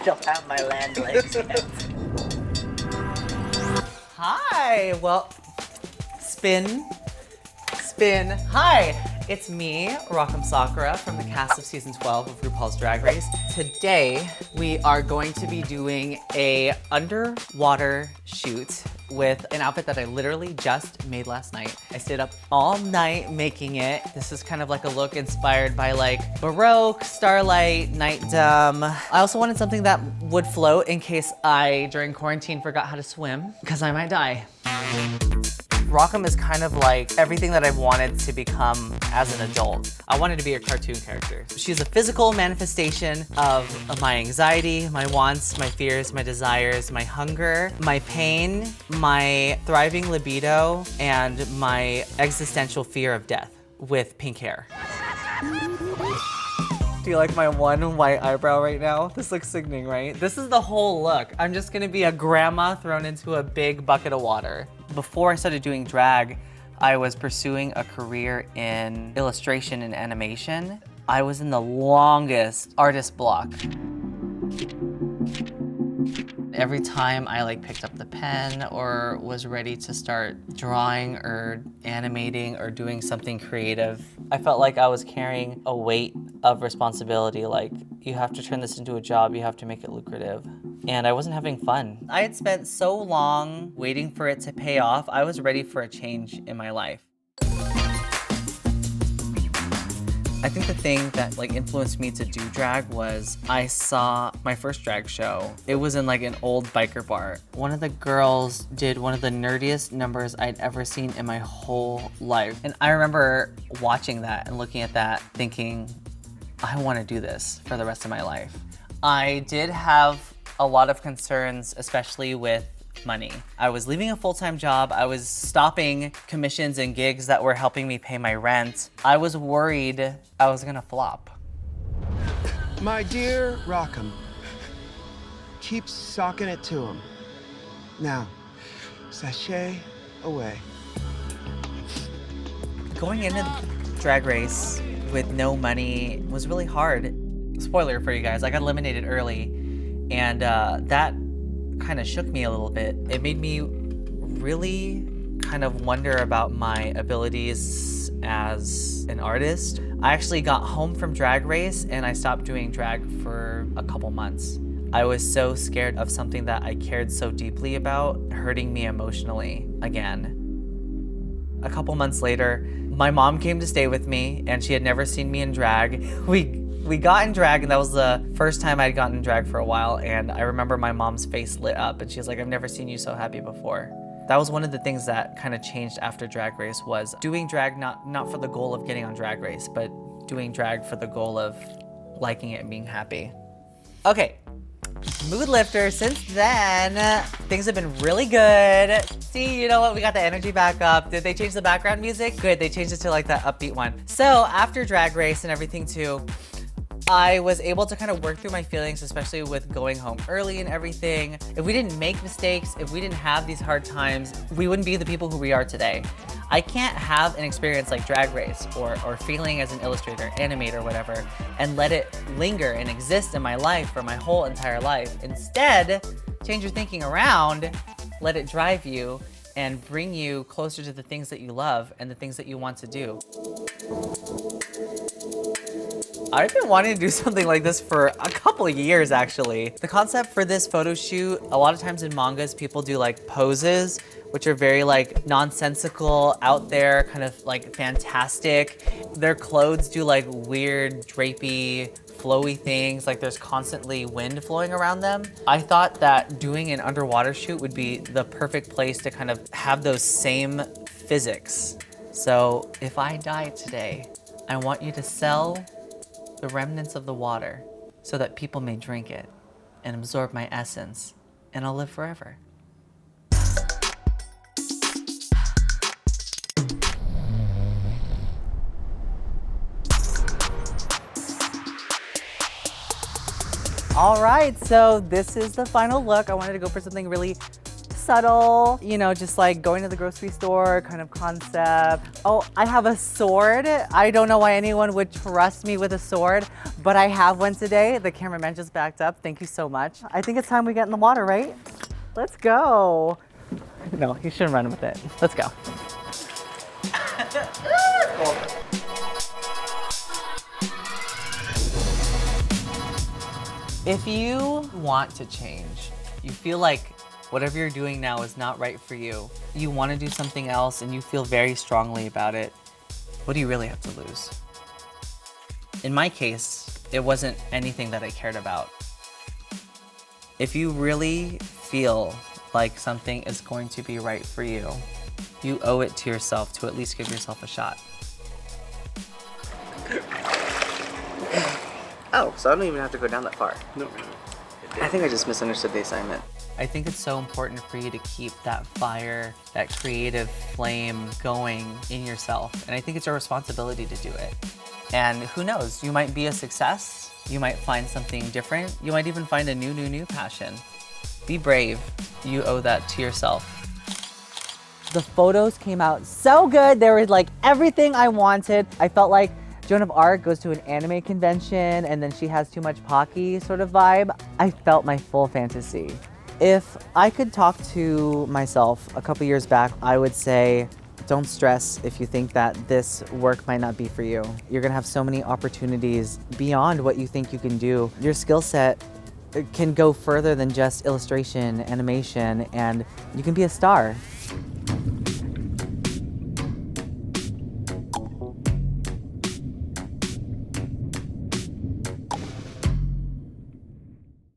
Don't have my land legs yet. Hi, well, spin. Hi, it's me, Sakura from the cast of season 12 of RuPaul's Drag Race. Today, we are going to be doing a underwater shoot with an outfit that I literally just made last night. I stayed up all night making it. This is kind of like a look inspired by like Baroque, Starlight, Nightdom. I also wanted something that would float in case I, during quarantine, forgot how to swim, because I might die. Rockham is kind of like everything that I've wanted to become as an adult. I wanted to be a cartoon character. She's a physical manifestation of my anxiety, my wants, my fears, my desires, my hunger, my pain, my thriving libido, and my existential fear of death with pink hair. Do you like my one white eyebrow right now? This looks sickening, right? This is the whole look. I'm just gonna be a grandma thrown into a big bucket of water. Before I started doing drag, I was pursuing a career in illustration and animation. I was in the longest artist block. Every time I like picked up the pen or was ready to start drawing or animating or doing something creative, I felt like I was carrying a weight of responsibility. Like, you have to turn this into a job, you have to make it lucrative. And I wasn't having fun. I had spent so long waiting for it to pay off, I was ready for a change in my life. I think the thing that like influenced me to do drag was I saw my first drag show. It was in like an old biker bar. One of the girls did one of the nerdiest numbers I'd ever seen in my whole life. And I remember watching that and looking at that thinking, I want to do this for the rest of my life. I did have a lot of concerns, especially with money. I was leaving a full-time job. I was stopping commissions and gigs that were helping me pay my rent. I was worried I was gonna flop. My dear Rockham, keep socking it to him. Now, sashay away. Going into the Drag Race with no money was really hard. Spoiler for you guys, I got eliminated early, and that kind of shook me a little bit. It made me really kind of wonder about my abilities as an artist. I actually got home from Drag Race and I stopped doing drag for a couple months. I was so scared of something that I cared so deeply about hurting me emotionally again. A couple months later, my mom came to stay with me and she had never seen me in drag. We got in drag, and that was the first time I'd gotten in drag for a while, and I remember my mom's face lit up and she was like, I've never seen you so happy before. That was one of the things that kind of changed after Drag Race, was doing drag not for the goal of getting on Drag Race, but doing drag for the goal of liking it and being happy. Okay, mood lifter. Since then, things have been really good. See, you know what? We got the energy back up. Did they change the background music? Good, they changed it to like that upbeat one. So after Drag Race and everything too, I was able to kind of work through my feelings, especially with going home early and everything. If we didn't make mistakes, if we didn't have these hard times, we wouldn't be the people who we are today. I can't have an experience like Drag Race or feeling as an illustrator, animator, whatever, and let it linger and exist in my life for my whole entire life. Instead, change your thinking around, let it drive you and bring you closer to the things that you love and the things that you want to do. I've been wanting to do something like this for a couple of years, actually. The concept for this photo shoot, a lot of times in mangas, people do like poses, which are very like nonsensical, out there, kind of like fantastic. Their clothes do like weird, drapey, flowy things, like there's constantly wind flowing around them. I thought that doing an underwater shoot would be the perfect place to kind of have those same physics. So if I die today, I want you to sell the remnants of the water so that people may drink it and absorb my essence, and I'll live forever. All right, so this is the final look. I wanted to go for something really subtle, you know, just like going to the grocery store kind of concept. Oh, I have a sword. I don't know why anyone would trust me with a sword, but I have one today. The cameraman just backed up. Thank you so much. I think it's time we get in the water, right? Let's go. No, you shouldn't run with it. Let's go. If you want to change, you feel like whatever you're doing now is not right for you, you want to do something else and you feel very strongly about it, what do you really have to lose? In my case, it wasn't anything that I cared about. If you really feel like something is going to be right for you, you owe it to yourself to at least give yourself a shot. Oh, so I don't even have to go down that far. No. I think I just misunderstood the assignment. I think it's so important for you to keep that fire, that creative flame going in yourself. And I think it's your responsibility to do it. And who knows, you might be a success. You might find something different. You might even find a new passion. Be brave. You owe that to yourself. The photos came out so good. They were like everything I wanted. I felt like Joan of Arc goes to an anime convention and then she has too much Pocky sort of vibe. I felt my full fantasy. If I could talk to myself a couple years back, I would say, don't stress if you think that this work might not be for you. You're gonna have so many opportunities beyond what you think you can do. Your skill set can go further than just illustration, animation, and you can be a star.